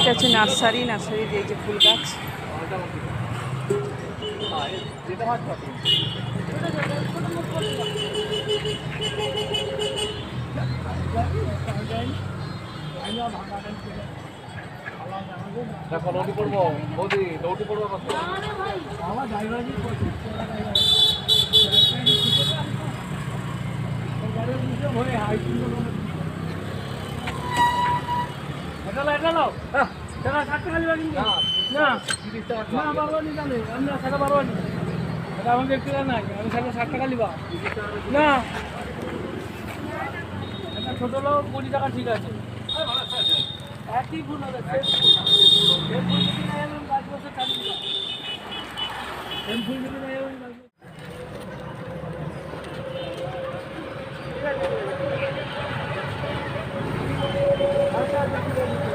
এটা হচ্ছে নার্সারি দিয়ে যে ফুল গাছ। লৌটি পড়বো বৌদি, লৌটি পড়বো আমাকে একটু নাই, আমি 60 টাকা লিবা না, একটা ছোট লোক 20 টাকা ঠিক আছে। একই ফুল হবে, ফুল যদি না এলাম 5 বছর চালিয়ে দিবা, ফুল যদি না এলাম 5 বছর। ঠিক আছে।